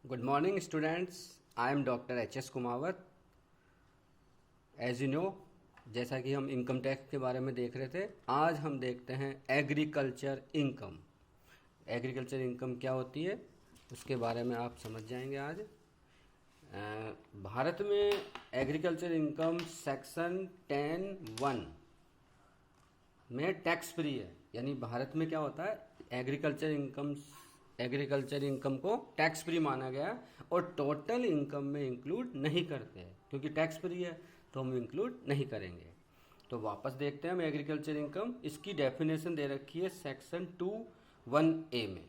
Good morning, students. I am Dr. H.S. Kumawat. As you know, जैसा कि हम income tax के बारे में देख रहे थे, आज हम देखते हैं एग्रीकल्चर इनकम। एग्रीकल्चर इनकम क्या होती है उसके बारे में आप समझ जाएंगे आज। भारत में एग्रीकल्चर इनकम सेक्शन 10(1) में टैक्स फ्री है। यानी भारत में क्या होता है, एग्रीकल्चर इनकम को टैक्स फ्री माना गया और टोटल इनकम में इंक्लूड नहीं करते हैं, क्योंकि टैक्स फ्री है तो हम इंक्लूड नहीं करेंगे। तो वापस देखते हैं हम एग्रीकल्चर इनकम। इसकी डेफिनेशन दे रखी है सेक्शन 2(1)A में,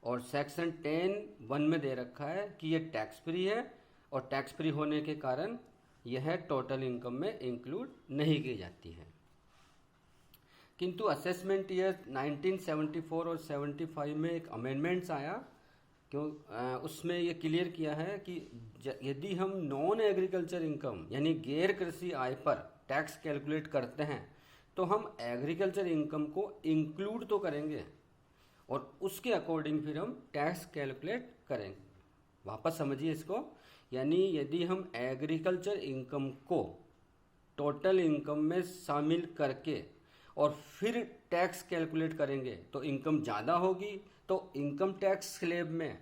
और सेक्शन 10(1) में दे रखा है कि ये टैक्स फ्री है और टैक्स फ्री होने के कारण यह टोटल इनकम में इंक्लूड नहीं की जाती है। किंतु असेसमेंट ईयर 1974 और 75 में एक अमेंडमेंट्स आया, उसमें ये क्लियर किया है कि यदि हम नॉन एग्रीकल्चर इनकम यानी गैर कृषि आय पर टैक्स कैलकुलेट करते हैं तो हम एग्रीकल्चर इनकम को इंक्लूड तो करेंगे और उसके अकॉर्डिंग फिर हम टैक्स कैलकुलेट करेंगे। वापस समझिए इसको। यानी यदि हम एग्रीकल्चर इनकम को टोटल इनकम में शामिल करके और फिर टैक्स कैलकुलेट करेंगे तो इनकम ज़्यादा होगी, तो इनकम टैक्स स्लैब में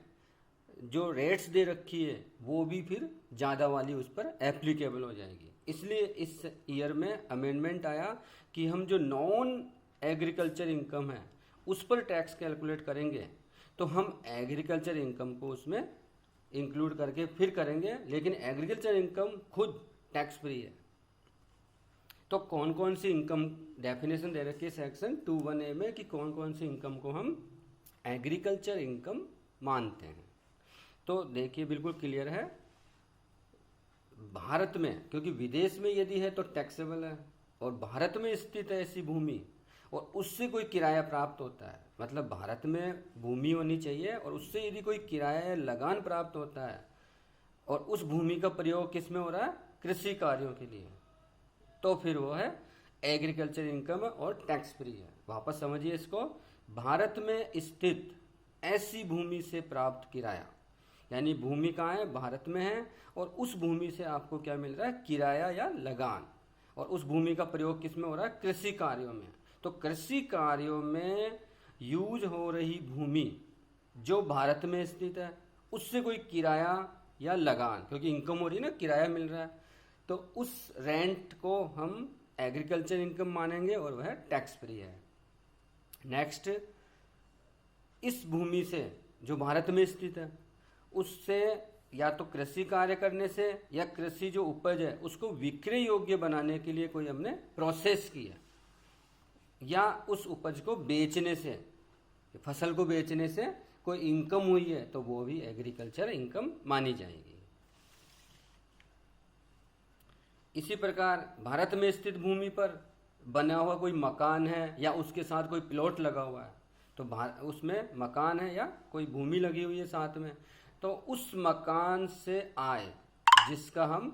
जो रेट्स दे रखी है वो भी फिर ज़्यादा वाली उस पर एप्लीकेबल हो जाएगी। इसलिए इस ईयर में अमेंडमेंट आया कि हम जो नॉन एग्रीकल्चर इनकम है उस पर टैक्स कैलकुलेट करेंगे तो हम एग्रीकल्चर इनकम को उसमें इंक्लूड करके फिर करेंगे, लेकिन एग्रीकल्चर इनकम खुद टैक्स फ्री है। तो कौन कौन सी इनकम डेफिनेशन दे रखी है सेक्शन 2(1)A में कि कौन कौन सी इनकम को हम एग्रीकल्चर इनकम मानते हैं। तो देखिए बिल्कुल क्लियर है। भारत में, क्योंकि विदेश में यदि है तो टैक्सेबल है, और भारत में स्थित है ऐसी भूमि और उससे कोई किराया प्राप्त होता है, मतलब भारत में भूमि होनी चाहिए और उससे यदि कोई किराया या लगान प्राप्त होता है और उस भूमि का प्रयोग किस में हो रहा है, कृषि कार्यों के लिए, तो फिर वो है एग्रीकल्चर इनकम और टैक्स फ्री है। वापस समझिए इसको। भारत में स्थित ऐसी भूमि से प्राप्त किराया, यानी भूमि कहाँ है, भारत में है, और उस भूमि से आपको क्या मिल रहा है, किराया या लगान, और उस भूमि का प्रयोग किस में हो रहा है, कृषि कार्यों में। तो कृषि कार्यों में यूज हो रही भूमि जो भारत में स्थित है उससे कोई किराया या लगान, क्योंकि इनकम हो रही है ना, किराया मिल रहा है, तो उस रेंट को हम एग्रीकल्चर इनकम मानेंगे और वह टैक्स फ्री है। नेक्स्ट, इस भूमि से जो भारत में स्थित है उससे या तो कृषि कार्य करने से या कृषि जो उपज है उसको विक्रय योग्य बनाने के लिए कोई हमने प्रोसेस किया, या उस उपज को बेचने से, फसल को बेचने से कोई इनकम हुई है तो वो भी एग्रीकल्चर इनकम मानी जाएगी। इसी प्रकार भारत में स्थित भूमि पर बना हुआ कोई मकान है या उसके साथ कोई प्लॉट लगा हुआ है, तो उसमें मकान है या कोई भूमि लगी हुई है साथ में, तो उस मकान से आय जिसका हम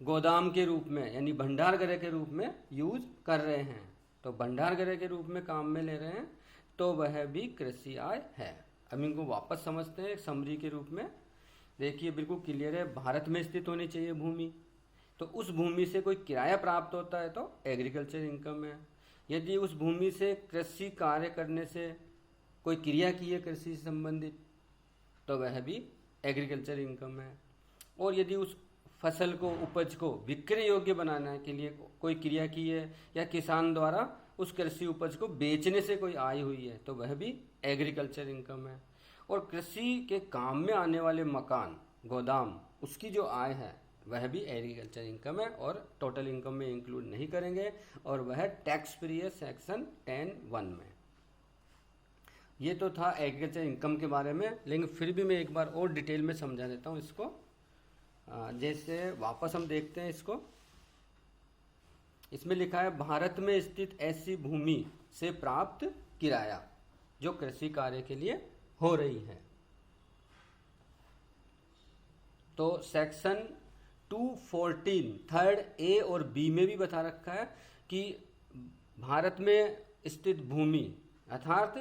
गोदाम के रूप में यानी भंडार गृह के रूप में यूज कर रहे हैं, तो भंडार गृह के रूप में काम में ले रहे हैं, तो वह भी कृषि आय है। अब इनको वापस समझते हैं एक समरी के रूप में। देखिए बिल्कुल क्लियर है। भारत में स्थित होनी चाहिए भूमि, तो उस भूमि से कोई किराया प्राप्त होता है तो एग्रीकल्चर इनकम है। यदि उस भूमि से कृषि कार्य करने से कोई क्रिया की है कृषि से संबंधित तो वह भी एग्रीकल्चर इनकम है। और यदि उस फसल को, उपज को विक्रय योग्य बनाने के लिए कोई क्रिया की है या किसान द्वारा उस कृषि उपज को बेचने से कोई आय हुई है तो वह भी एग्रीकल्चर इनकम है। और कृषि के काम में आने वाले मकान, गोदाम, उसकी जो आय है वह भी एग्रीकल्चर इनकम है और टोटल इनकम में इंक्लूड नहीं करेंगे, और वह टैक्स फ्री है सेक्शन 10(1) में। ये तो था एग्रीकल्चर इनकम के बारे में, लेकिन फिर भी मैं एक बार और डिटेल में समझा देता हूँ इसको। जैसे वापस हम देखते हैं इसको। इसमें लिखा है भारत में स्थित ऐसी भूमि से प्राप्त किराया जो कृषि कार्य के लिए हो रही है। तो सेक्शन 214 थर्ड ए और बी में भी बता रखा है कि भारत में स्थित भूमि अर्थात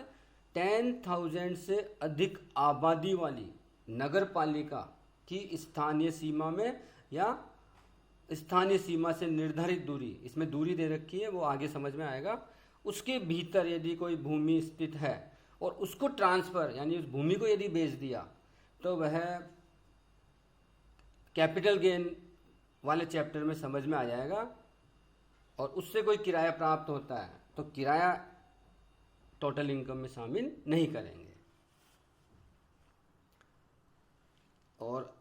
10,000 से अधिक आबादी वाली नगर पालिका की स्थानीय सीमा में या स्थानीय सीमा से निर्धारित दूरी, इसमें दूरी दे रखी है, वो आगे समझ में आएगा, उसके भीतर यदि कोई भूमि स्थित है और उसको ट्रांसफर यानी उस भूमि को यदि बेच दिया तो वह कैपिटल गेन वाले चैप्टर में समझ में आ जाएगा। और उससे कोई किराया प्राप्त होता है तो किराया टोटल इनकम में शामिल नहीं करेंगे। और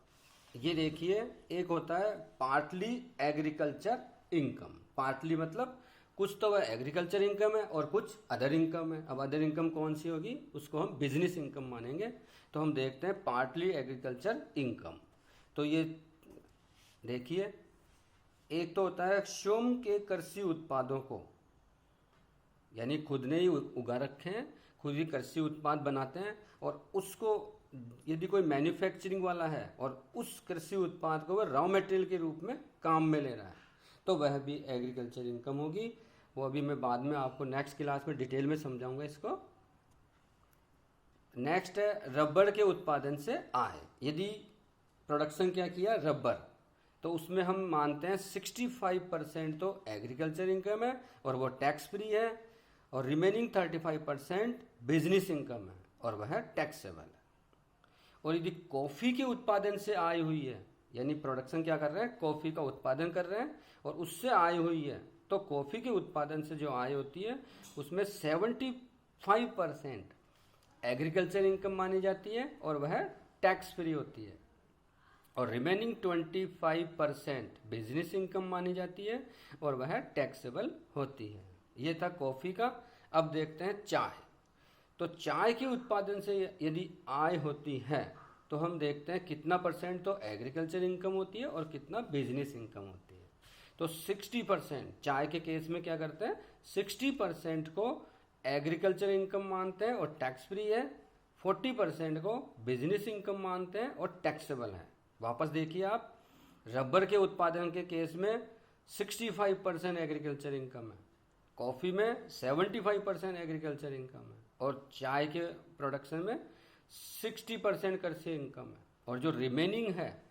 ये देखिए, एक होता है पार्टली एग्रीकल्चर इनकम। पार्टली मतलब कुछ तो वह एग्रीकल्चर इनकम है और कुछ अदर इनकम है। अब अदर इनकम कौन सी होगी, उसको हम बिजनेस इनकम मानेंगे। तो हम देखते हैं पार्टली एग्रीकल्चर इनकम। तो ये देखिए, एक तो होता है स्वयं के कृषि उत्पादों को, यानी खुद ने ही उगा रखे हैं, खुद ही कृषि उत्पाद बनाते हैं और उसको यदि कोई मैन्युफैक्चरिंग वाला है और उस कृषि उत्पाद को वह रॉ मटेरियल के रूप में काम में ले रहा है तो वह भी एग्रीकल्चर इनकम होगी। वो अभी मैं बाद में आपको नेक्स्ट क्लास में डिटेल में समझाऊंगा इसको। नेक्स्ट है रबर के उत्पादन से आय। यदि प्रोडक्शन क्या किया, रबर, तो उसमें हम मानते हैं 65% तो एग्रीकल्चर इनकम है और वो टैक्स फ्री है, और रिमेनिंग 35% बिजनेस इनकम है और वह टैक्सेबल है। और यदि कॉफ़ी के उत्पादन से आय हुई है, यानी प्रोडक्शन क्या कर रहे हैं, कॉफ़ी का उत्पादन कर रहे हैं और उससे आय हुई है, तो कॉफ़ी के उत्पादन से जो आय होती है उसमें 75% एग्रीकल्चर इनकम मानी जाती है और वह टैक्स फ्री होती है, और रिमेनिंग 25% बिजनेस इनकम मानी जाती है और वह टैक्सेबल होती है। ये था कॉफ़ी का। अब देखते हैं चाय। तो चाय के उत्पादन से यदि आय होती है तो हम देखते हैं कितना परसेंट तो एग्रीकल्चर इनकम होती है और कितना बिजनेस इनकम होती है। तो 60%, चाय के केस में क्या करते हैं, 60% को एग्रीकल्चर इनकम मानते हैं और टैक्स फ्री है, 40% को बिजनेस इनकम मानते हैं और टैक्सेबल है। वापस देखिए आप, रबर के उत्पादन के केस में 65% एग्रीकल्चर इनकम है, कॉफ़ी में 75% एग्रीकल्चर इनकम है और चाय के प्रोडक्शन में 60% कृषि इनकम है, और जो रिमेनिंग है